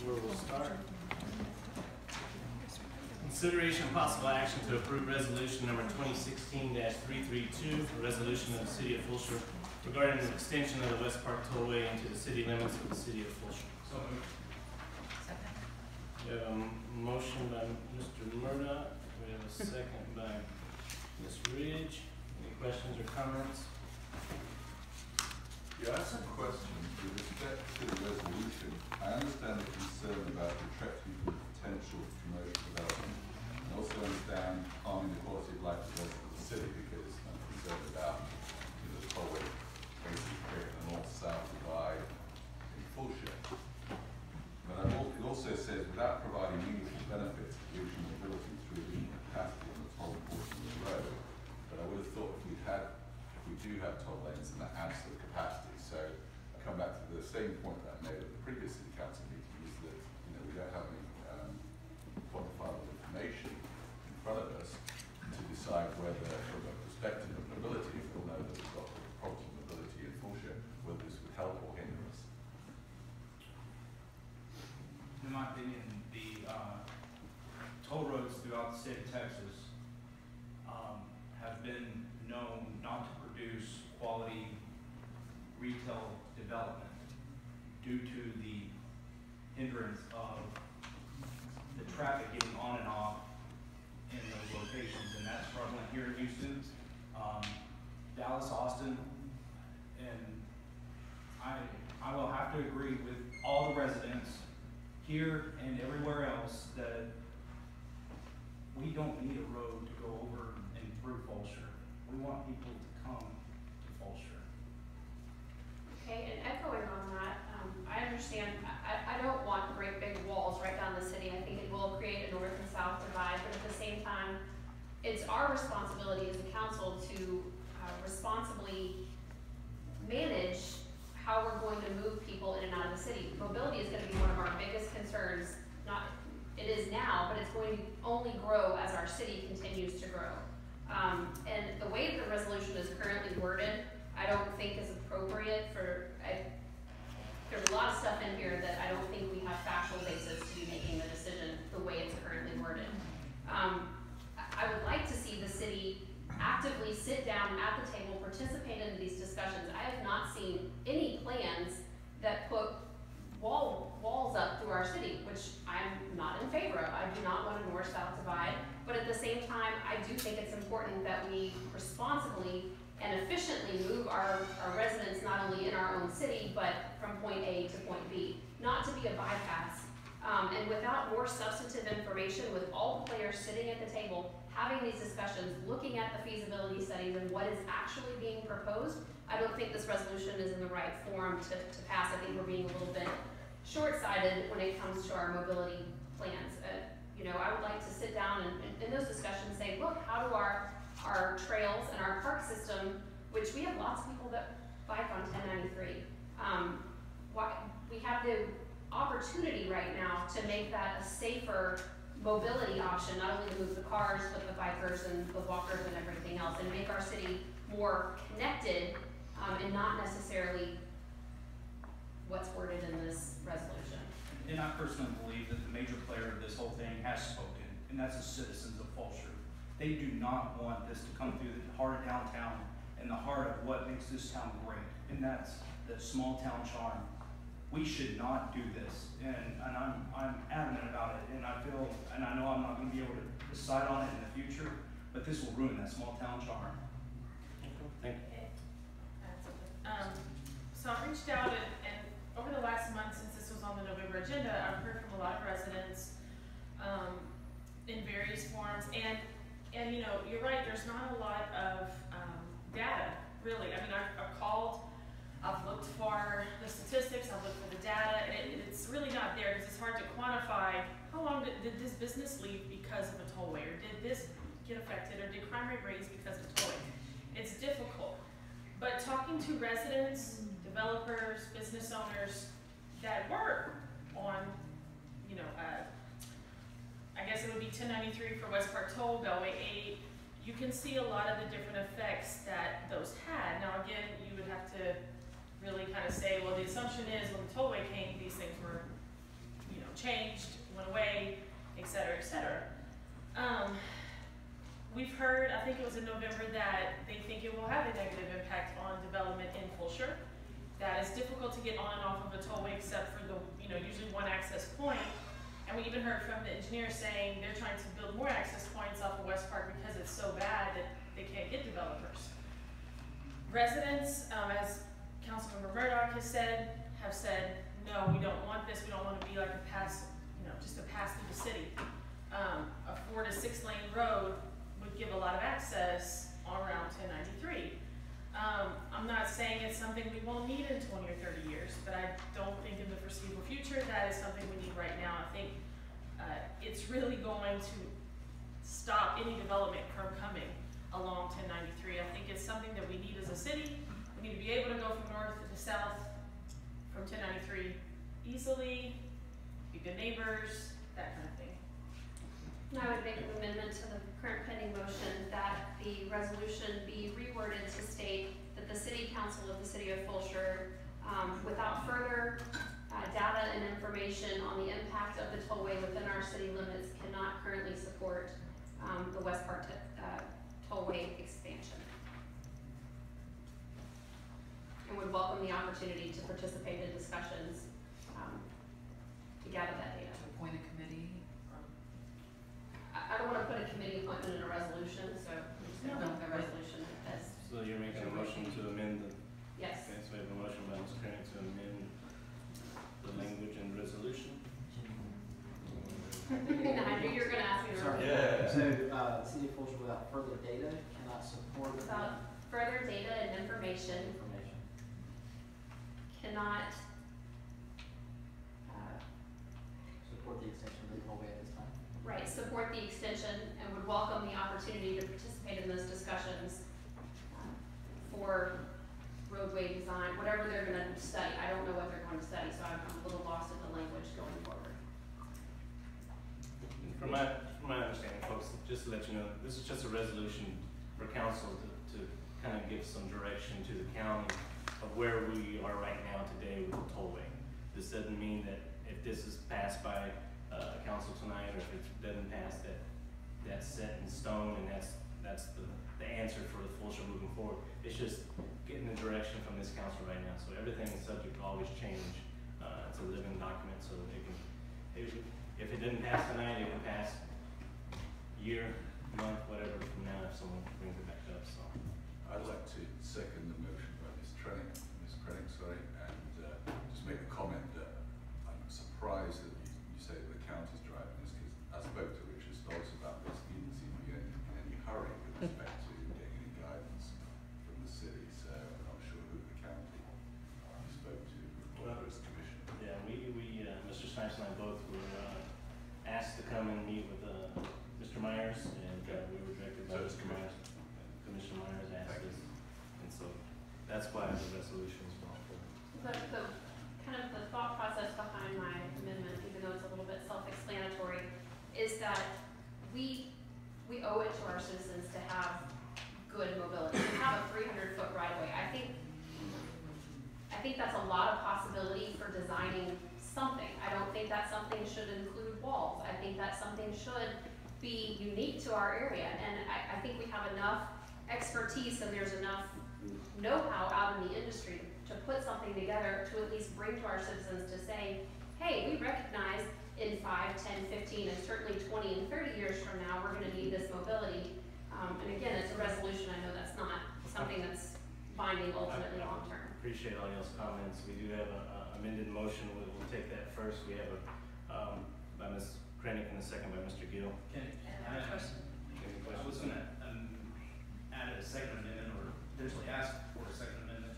where we'll start. Consideration and possible action to approve resolution number 2016-332, a resolution of the City of Fulshear regarding the extension of the West Park Tollway into the city limits of the City of Fulshear. So moved. Second. We have a motion by Mr. Murdoch. We have a second by Ms. Ridge. Any questions or comments? Yeah, I have some questions with respect to the resolution. I understand the concern about detracting from potential commercial development, and also understand harming the quality of life of the residents of the city, because I'm concerned about the tollway basically creating a north-south divide in Fulshear. But it also says, without providing meaningful benefits to regional mobility through additional capacity on the toll portion of the road. But I would have thought if we do have toll lanes, then that adds to the capacity. So I come back to the same point that I made at the previous City Council meeting, is that we don't have any quantifiable information in front of us to decide whether, from a perspective of mobility, if we'll know that we've got property mobility in Fulshear, whether this would help or hinder us. In my opinion, the toll roads throughout the state of Texas have been known not to produce quality retail development due to the hindrance of the traffic getting on and off in those locations, and that's prevalent here in Houston, Dallas, Austin, and I will have to agree with all the residents here and everywhere else that we don't need a road to go over and through Fulshear. We want people to come to Fulshear. Okay, and echoing on that, I understand, I don't want great big walls right down the city. I think it will create a north and south divide, but at the same time, it's our responsibility as a council to responsibly manage how we're going to move people in and out of the city. Mobility is going to be one of our biggest concerns. It is now, but it's going to only grow as our city continues to grow. And the way that the resolution is currently worded, I don't think is appropriate for, there's a lot of stuff in here that I don't think we have factual basis to be making the decision the way it's currently worded. I would like to see the city actively sit down at the table, participate in these discussions. I have not seen any plans that put walls up through our city, which I'm not in favor of. I do not want a north-south divide, but at the same time, I do think it's important that we responsibly and efficiently move our residents not only in our own city, but from point A to point B, not to be a bypass. And without more substantive information, with all the players sitting at the table, having these discussions, looking at the feasibility studies and what is actually being proposed, I don't think this resolution is in the right form to pass. I think we're being a little bit short-sighted when it comes to our mobility plans. I would like to sit down and in those discussions say, look, how do our trails and our park system, which we have lots of people that bike on 1093, we have the opportunity right now to make that a safer mobility option, not only to move the cars, but the bikers and the walkers and everything else, and make our city more connected and not necessarily what's worded in this resolution. And I personally believe that the major player of this whole thing has spoken, and that's the citizens of Fulshear. They do not want this to come through the heart of downtown and the heart of what makes this town great, and that's the small town charm. We should not do this, and I'm adamant about it, and I know I'm not going to be able to decide on it in the future, but this will ruin that small town charm. Thank you. So I reached out and over the last month, since this was on the November agenda, I've heard from a lot of residents in various forms, and you're right, there's not a lot of data, really. I mean, I've called, I've looked for the statistics, I've looked for the data, and it's really not there because it's hard to quantify how long did this business leave because of a tollway, or did this get affected, or did crime rate raise because of a tollway. It's difficult. But talking to residents, developers, business owners that were on, I guess it would be 1093 for West Park Toll, Beltway 8, you can see a lot of the different effects that those had. Now again, you would have to really kind of say, well, the assumption is when the tollway came, these things were, November that they think it will have a negative impact on development in Fulshear. That it's difficult to get on and off of a tollway except for the, usually one access point. And we even heard from the engineer saying they're trying to build more access points off of West Park because it's so bad that they can't get developers. Residents, as Councilmember Murdoch have said, no, we don't want this. We don't want to be like a pass, just a pass through the city. A 4 to 6 lane road would give a lot of access on Route 1093. I'm not saying it's something we won't need in 20 or 30 years, but I don't think in the foreseeable future that is something we need right now. I think it's really going to stop any development from coming along 1093. I think it's something that we need as a city. We need to be able to go from north to south from 1093 easily, be good neighbors, that kind of thing. I would make an amendment to the current pending motion that the resolution be reworded to state that the City Council of the City of Fulshear, without further data and information on the impact of the tollway within our city limits, cannot currently support the West Park tollway expansion. And would welcome the opportunity to participate in discussions to gather that data. Appoint a committee? I don't want to put a committee appointment in a resolution, so I'm just going to put the resolution as, So you're making a motion to amend the, yes. okay, so we have a motion by Ms. Krennic to amend the language in the resolution. I knew you were going to ask me to Sorry. repeat. Yeah. So, the city of Fulshear without further data cannot support Without further data and information, information. cannot, Support the extension of the tollway at this time. right, support the extension and would welcome the opportunity to participate in those discussions for roadway design, whatever they're going to study. I don't know what they're going to study, so I'm a little lost in the language going forward. From my understanding, folks, just to let you know, this is just a resolution for council to kind of give some direction to the county of where we are right now today with the tollway. This doesn't mean that if this is passed by council tonight, or if it doesn't pass, that's set in stone and that's the answer for the Fulshear moving forward. It's just getting the direction from this council right now. So everything is subject to always change. It's a living document, so if it didn't pass tonight, it can pass year, month, whatever from now if someone brings it back up. So I'd like to second the motion by Ms. Krennic, and just make a comment that I'm surprised that you say that the county's driving this, because I spoke to Richard Stoltz about this. He didn't seem to be in any hurry with respect to getting any guidance from the city, so I'm not sure who the county you spoke to or its commissioner. yeah, Mr. Snipes and I both were asked to come and meet with Mr. Myers, and we were directed by So it's Mr. Myers. Commissioner Myers asked us, and so that's why the resolution is brought forward. The kind of the thought process behind my amendment, even though it's a little bit self-explanatory, is that we owe it to our citizens to have good mobility, to have a 300-foot right-of-way. I think that's a lot of possibility for designing something. I don't think that something should include walls. I think that something should be unique to our area, and I think we have enough expertise and there's enough know-how out in the industry to put something together to at least bring to our citizens to say, hey, we recognize in 5, 10, 15, and certainly 20 and 30 years from now, we're gonna need this mobility. And again, it's a resolution. I know that's not something that's binding ultimately long-term. Appreciate all y'all's comments. We do have a amended motion. We'll take that first. We have by Ms. Krennic and a second by Mr. Gill. Any Any I was questions? gonna add a second amendment, or potentially ask for a second amendment,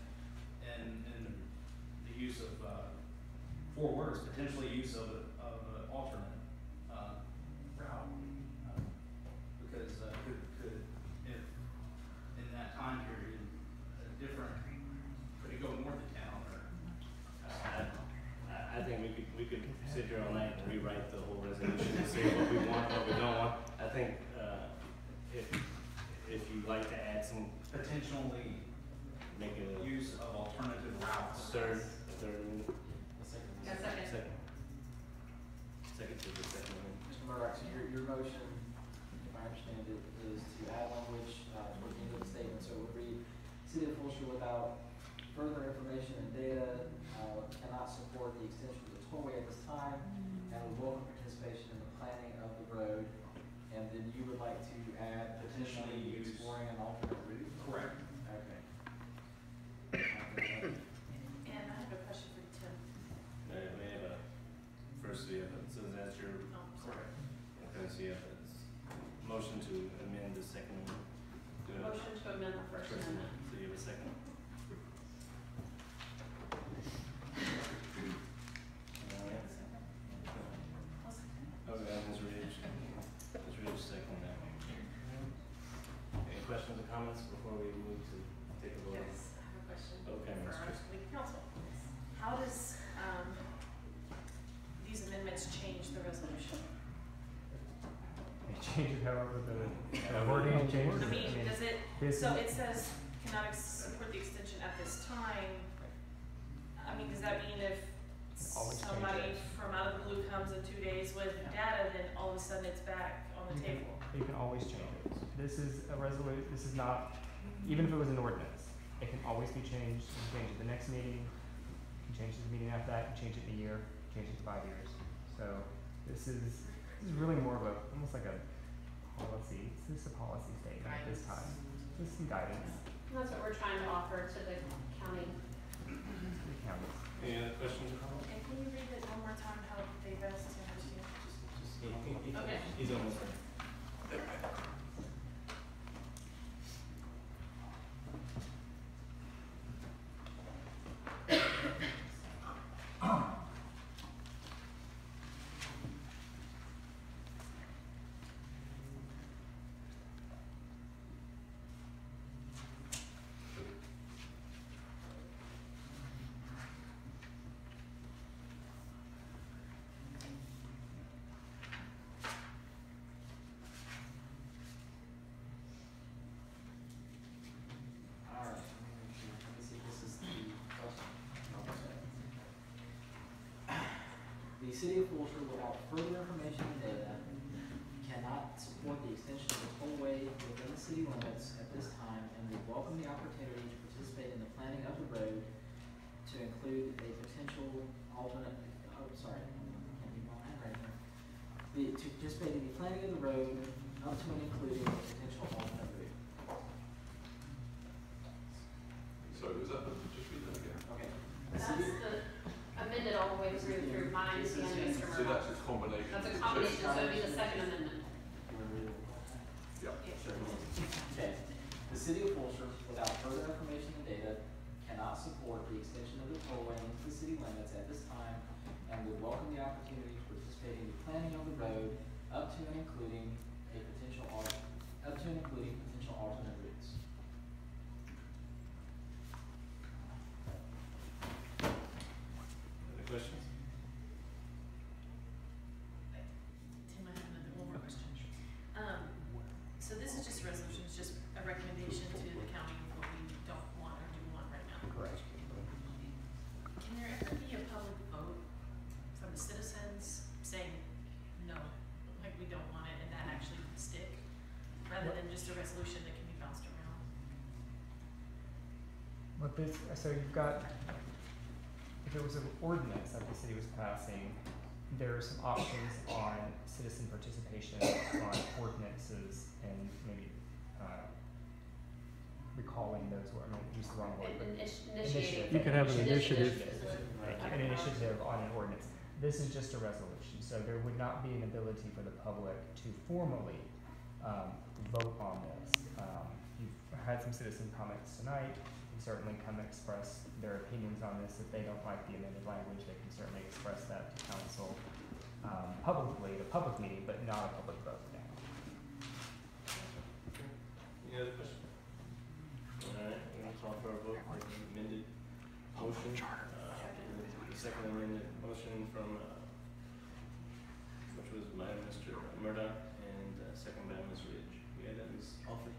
and the use of, 4 words, potentially use of an alternate, route. Because, could, if, in that time period, could it go north of town, or? I think we could sit here all night and rewrite the whole resolution and say what we want, what we don't want. I think if you'd like to add some, Potentially make a use of alternative routes. third, Yeah, second. second to the second one. Mr. Murdoch, so your motion, if I I understand it, is to add language, toward the end of the statement, so it would read, City of Fulshear without further information and data, cannot support the extension of the tollway at this time, and would welcome participation in the planning of the road. And then you would like to add potentially Potentially use- exploring an alternate route? Correct. Okay. And I have a question for Tim. We have a, first we have, so that's your, Oh, sorry. okay, so you have a motion to amend the second one. Do you have- Motion to amend the first amendment. So you have a second? Alright. Okay, Ms. Ridge second that. Any questions or comments before we move to take a vote? Yes, I have a question. Okay, Ms. For our Tristan. legal counsel. How does, these amendments change the resolution? It changes however the wording changes. I mean, does it, this so is- it says cannot support the extension at this time. I mean, does that mean if always change somebody it. from out of the blue comes in 2 days with data, then all of a sudden it's back on the table? You can always change it. This is a this is not, even if it was an ordinance, it can always be changed. You can change it the next meeting, you can change it the meeting after that, you can change it in a year, change it to 5 years. So this is really more of a, almost like a policy, it's just a policy statement at this time. Just some guidance And that's what we're trying to offer to the county. to the counties. Any other questions or comments? And can you read it one more time, how they best understand? Okay. He's almost there. Alright, let me see, this is the question. The City of Fulshear, without further information and data, cannot support the extension of the tollway within the city limits at this time, and would welcome the opportunity to participate in the planning of the road to include a potential alternate, can't read my handwriting here. To participate in the planning of the road up to and including a potential alternate route. Sorry, was that, just read that again? Okay. The That's city, the amended all the way through mine and Mr. So Murdoch. that's a combination. That's a combination, so it'd be the second amendment. Yeah. Sure. Okay. The City of Fulshear, without further information and data, cannot support the extension of the tollway into the city limits at this time, and would welcome the opportunity to participate in the planning of the road up to and including potential alternate routes. Other questions? Tim, I have one more question. So this is just a resolution, it's just a recommendation to the county of what we don't want or do want right now. Correct. Can there ever be a public vote from the citizens saying, no, like we don't want it, and that actually would stick, rather than just a resolution that can be bounced around? What this, so you've got, if it was an ordinance that the city was passing, there are some options on citizen participation on ordinances and maybe recalling those, I mean, use the wrong word, but Initiative. You can have an initiative. Thank you. An initiative on an ordinance. This is just a resolution, so there would not be an ability for the public to formally vote on this. You've had some citizen comments tonight. You can certainly come express their opinions on this. If they don't like the amended language, they can certainly express that to council publicly, at a public meeting, but not a public vote now. Any other questions? Alright, we're gonna call for a vote for the amended motion. The second amended motion from, which was by Mr. Murdoch and second by Ms. Ridge. We had that, Ms. Alford?